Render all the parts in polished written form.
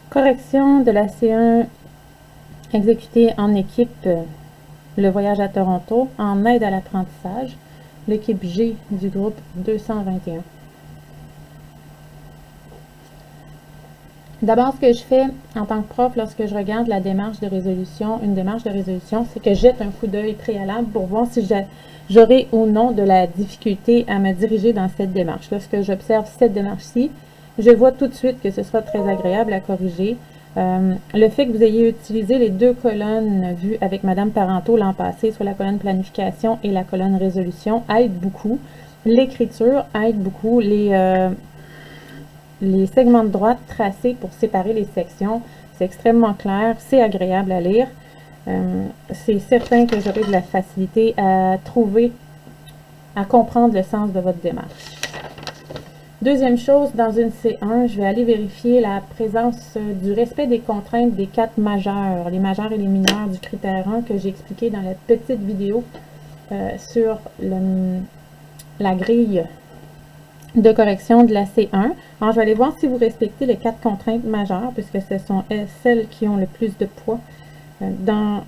Correction de la C1 exécutée en équipe, le voyage à Toronto, en aide à l'apprentissage, l'équipe G du groupe 221. D'abord, ce que je fais en tant que prof lorsque je regarde la démarche de résolution, une démarche de résolution, c'est que je jette un coup d'œil préalable pour voir si j'aurai ou non de la difficulté à me diriger dans cette démarche. Lorsque j'observe cette démarche-ci, je vois tout de suite que ce sera très agréable à corriger. Le fait que vous ayez utilisé les deux colonnes vues avec Madame Parenteau l'an passé, soit la colonne planification et la colonne résolution, aide beaucoup. L'écriture aide beaucoup. Les segments de droite tracés pour séparer les sections, c'est extrêmement clair, c'est agréable à lire. C'est certain que j'aurai de la facilité à comprendre le sens de votre démarche. Deuxième chose, dans une C1, je vais aller vérifier la présence du respect des contraintes des 4 majeurs, les majeurs et les mineurs du critère 1 que j'ai expliqué dans la petite vidéo sur la grille de correction de la C1. Alors, je vais aller voir si vous respectez les 4 contraintes majeures, puisque ce sont celles qui ont le plus de poids dans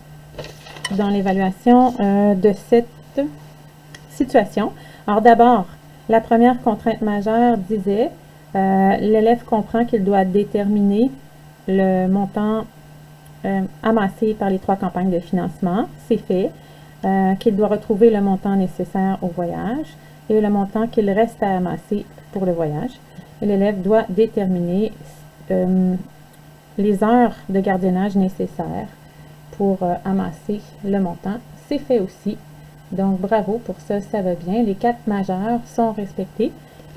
l'évaluation de cette situation. Alors, d'abord, la première contrainte majeure disait l'élève comprend qu'il doit déterminer le montant amassé par les 3 campagnes de financement. C'est fait. Qu'il doit retrouver le montant nécessaire au voyage et le montant qu'il reste à amasser pour le voyage. L'élève doit déterminer les heures de gardiennage nécessaires pour amasser le montant. C'est fait aussi. Donc, bravo pour ça, ça va bien. Les 4 majeurs sont respectés.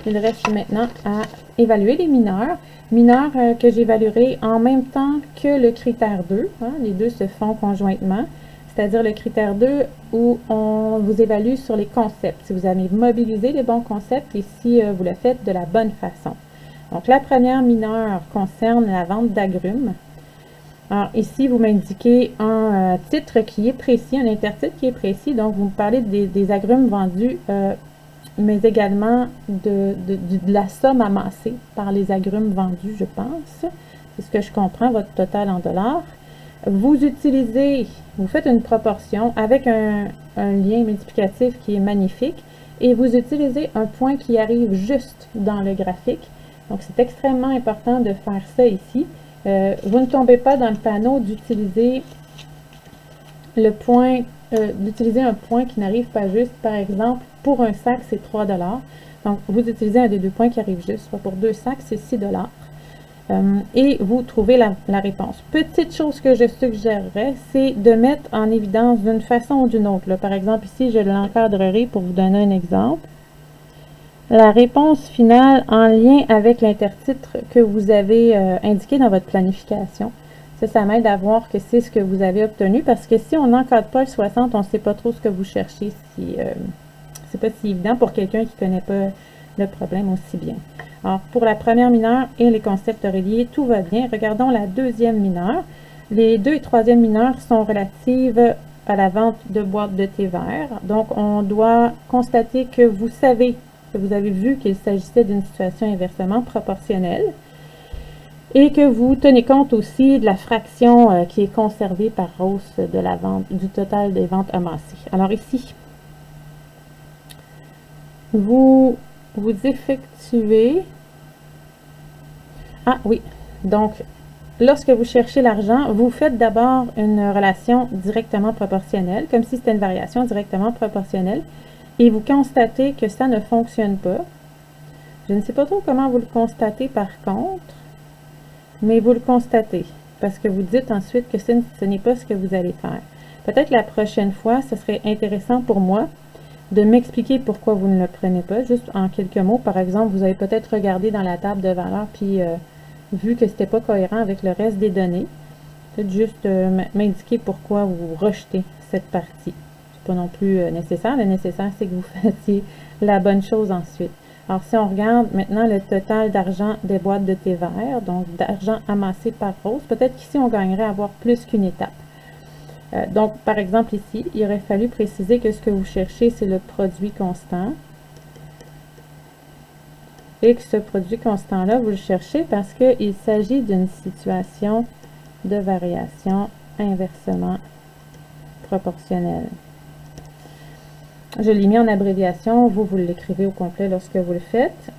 Il reste maintenant à évaluer les mineurs. Mineurs que j'évaluerai en même temps que le critère 2. Hein, les deux se font conjointement. C'est-à-dire le critère 2 où on vous évalue sur les concepts, si vous avez mobilisé les bons concepts et si vous le faites de la bonne façon. Donc, la première mineure concerne la vente d'agrumes. Alors, ici, vous m'indiquez un titre qui est précis, un intertitre qui est précis. Donc, vous me parlez des agrumes vendus, mais également de la somme amassée par les agrumes vendus, je pense. C'est ce que je comprends, votre total en dollars. Vous faites une proportion avec un lien multiplicatif qui est magnifique et vous utilisez un point qui arrive juste dans le graphique. Donc, c'est extrêmement important de faire ça ici. Vous ne tombez pas dans le panneau d'utiliser un point qui n'arrive pas juste. Par exemple, pour un sac, c'est 3 $. Donc, vous utilisez un des deux points qui arrive juste. Soit pour 2 sacs, c'est 6 $. Et vous trouvez la réponse. Petite chose que je suggérerais, c'est de mettre en évidence d'une façon ou d'une autre. Là, par exemple, ici, je l'encadrerai pour vous donner un exemple. La réponse finale en lien avec l'intertitre que vous avez indiqué dans votre planification. Ça m'aide à voir que c'est ce que vous avez obtenu, parce que si on n'encadre pas le 60, on ne sait pas trop ce que vous cherchez. C'est pas si évident pour quelqu'un qui ne connaît pas le problème aussi bien. Alors, pour la première mineure et les concepts reliés, tout va bien. Regardons la deuxième mineure. Les 2 et 3e mineures sont relatives à la vente de boîtes de thé vert. Donc, on doit constater que vous avez vu qu'il s'agissait d'une situation inversement proportionnelle et que vous tenez compte aussi de la fraction qui est conservée par hausse de la vente, du total des ventes amassées. Alors ici, vous effectuez... Ah oui, donc lorsque vous cherchez l'argent, vous faites d'abord une relation directement proportionnelle, comme si c'était une variation directement proportionnelle, et vous constatez que ça ne fonctionne pas. Je ne sais pas trop comment vous le constatez par contre, mais vous le constatez, parce que vous dites ensuite que ce n'est pas ce que vous allez faire. Peut-être la prochaine fois, ce serait intéressant pour moi de m'expliquer pourquoi vous ne le prenez pas, juste en quelques mots. Par exemple, vous avez peut-être regardé dans la table de valeur, puis vu que c'était pas cohérent avec le reste des données, peut-être juste m'indiquer pourquoi vous rejetez cette partie. C'est pas non plus nécessaire. Le nécessaire, c'est que vous fassiez la bonne chose ensuite. Alors, si on regarde maintenant le total d'argent des boîtes de thé vert, donc d'argent amassé par Rose, peut-être qu'ici, on gagnerait à avoir plus qu'une étape. Donc, par exemple, ici, il aurait fallu préciser que ce que vous cherchez, c'est le produit constant. et que ce produit constant-là, vous le cherchez parce qu'il s'agit d'une situation de variation inversement proportionnelle. Je l'ai mis en abréviation, vous l'écrivez au complet lorsque vous le faites.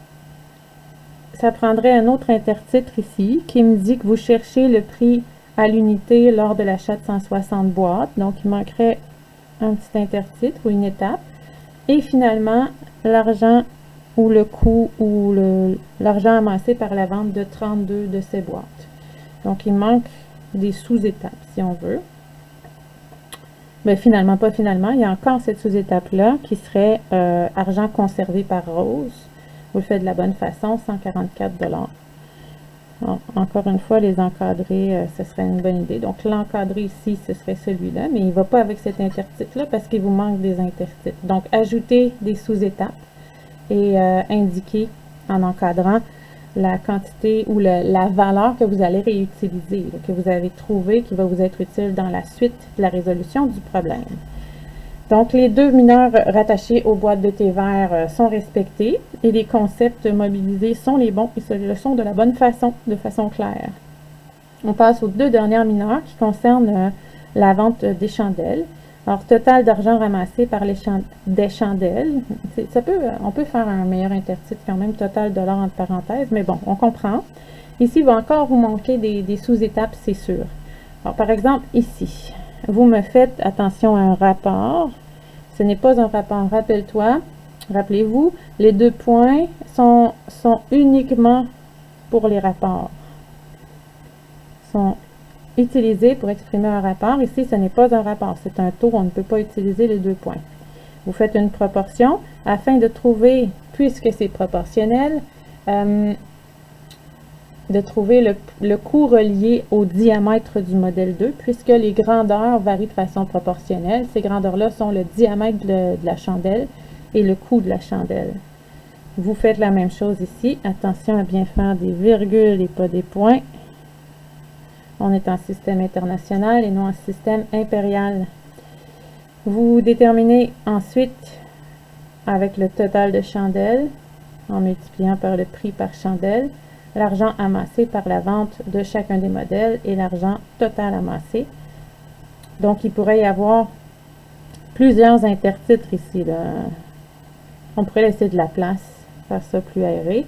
Ça prendrait un autre intertitre ici qui me dit que vous cherchez le prix à l'unité lors de l'achat de 160 boîtes. Donc, il manquerait un petit intertitre ou une étape. Et finalement, l'argent ou le coût ou l'argent amassé par la vente de 32 de ces boîtes. Donc, il manque des sous-étapes, si on veut. Mais finalement, pas finalement, il y a encore cette sous-étape-là qui serait argent conservé par Rose. Vous le faites de la bonne façon, 144 $. Bon, encore une fois, les encadrer, ce serait une bonne idée. Donc, l'encadré ici, ce serait celui-là, mais il ne va pas avec cet intertitre-là parce qu'il vous manque des intertitres. Donc, ajoutez des sous-étapes et indiquez en encadrant la quantité ou la valeur que vous allez réutiliser, que vous avez trouvé qui va vous être utile dans la suite de la résolution du problème. Donc, les deux mineurs rattachés aux boîtes de thé vert sont respectés et les concepts mobilisés sont les bons et le sont de la bonne façon, de façon claire. On passe aux deux dernières mineures qui concernent la vente des chandelles. Alors, total d'argent ramassé par des chandelles. On peut faire un meilleur intertitre quand même, total dollars entre parenthèses, mais bon, on comprend. Ici, il va encore vous manquer des sous-étapes, c'est sûr. Alors, par exemple, ici, vous me faites attention à un rapport. Ce n'est pas un rapport. Rappelez-vous, les 2 points sont uniquement pour les rapports. Sont utilisés pour exprimer un rapport. Ici, ce n'est pas un rapport, c'est un taux. On ne peut pas utiliser les 2 points. Vous faites une proportion afin de trouver, puisque c'est proportionnel, de trouver le coût relié au diamètre du modèle 2, puisque les grandeurs varient de façon proportionnelle. Ces grandeurs-là sont le diamètre de la chandelle et le coût de la chandelle. Vous faites la même chose ici. Attention à bien faire des virgules et pas des points. On est en système international et non en système impérial. Vous déterminez ensuite avec le total de chandelles, en multipliant par le prix par chandelle, l'argent amassé par la vente de chacun des modèles et l'argent total amassé. Donc, il pourrait y avoir plusieurs intertitres ici, là. On pourrait laisser de la place, faire ça plus aéré.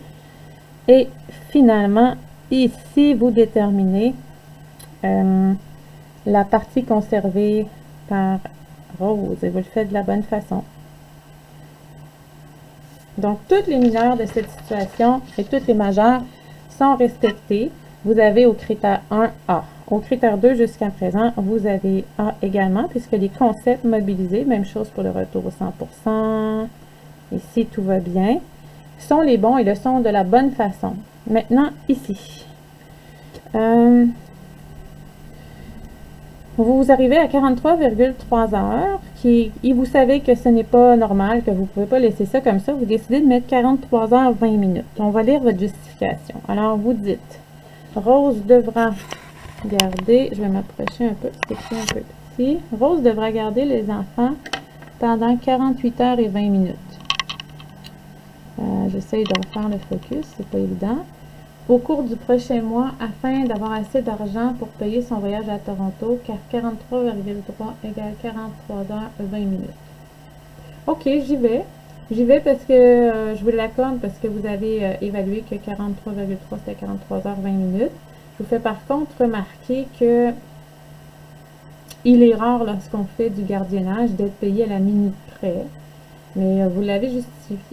Et finalement, ici, vous déterminez la partie conservée par Rose et vous le faites de la bonne façon. Donc, toutes les mineurs de cette situation et toutes les majeures sont respectés. Vous avez au critère 1 A. Au critère 2 jusqu'à présent, vous avez A également, puisque les concepts mobilisés, même chose pour le retour au 100%, ici tout va bien, sont les bons et le sont de la bonne façon. Maintenant, ici, vous arrivez à 43,3 heures, et vous savez que ce n'est pas normal, que vous ne pouvez pas laisser ça comme ça. Vous décidez de mettre 43 heures 20 minutes. On va lire votre justification. Alors, vous dites, Rose devra garder, je vais m'approcher un peu, c'est écrit un peu petit. Rose devra garder les enfants pendant 48 heures et 20 minutes. J'essaye de refaire le focus, c'est pas évident. Au cours du prochain mois, afin d'avoir assez d'argent pour payer son voyage à Toronto, car 43,3 égale 43 heures et 20 minutes. Ok, j'y vais. J'y vais parce que je vous l'accorde, parce que vous avez évalué que 43,3 c'était 43 heures 20 minutes. Je vous fais par contre remarquer que il est rare lorsqu'on fait du gardiennage d'être payé à la minute près. Mais vous l'avez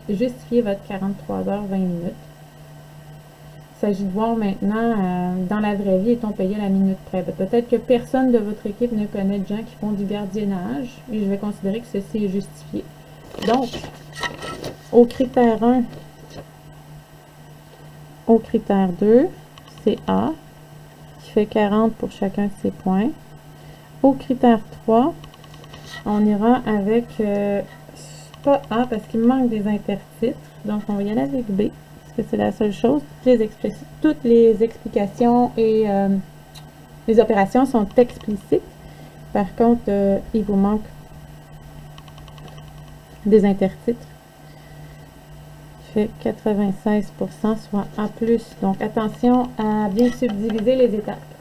justifié votre 43 heures 20 minutes. Il s'agit de voir maintenant, dans la vraie vie, est-on payé à la minute près? Peut-être que personne de votre équipe ne connaît de gens qui font du gardiennage, et je vais considérer que ceci est justifié. Donc, au critère 1, au critère 2, c'est A, qui fait 40 pour chacun de ces points. Au critère 3, on ira avec, pas A, parce qu'il manque des intertitres, donc on va y aller avec B. Que c'est la seule chose. Toutes les explications et les opérations sont explicites. Par contre, il vous manque des intertitres. fait 96%, soit A+. Donc, attention à bien subdiviser les étapes.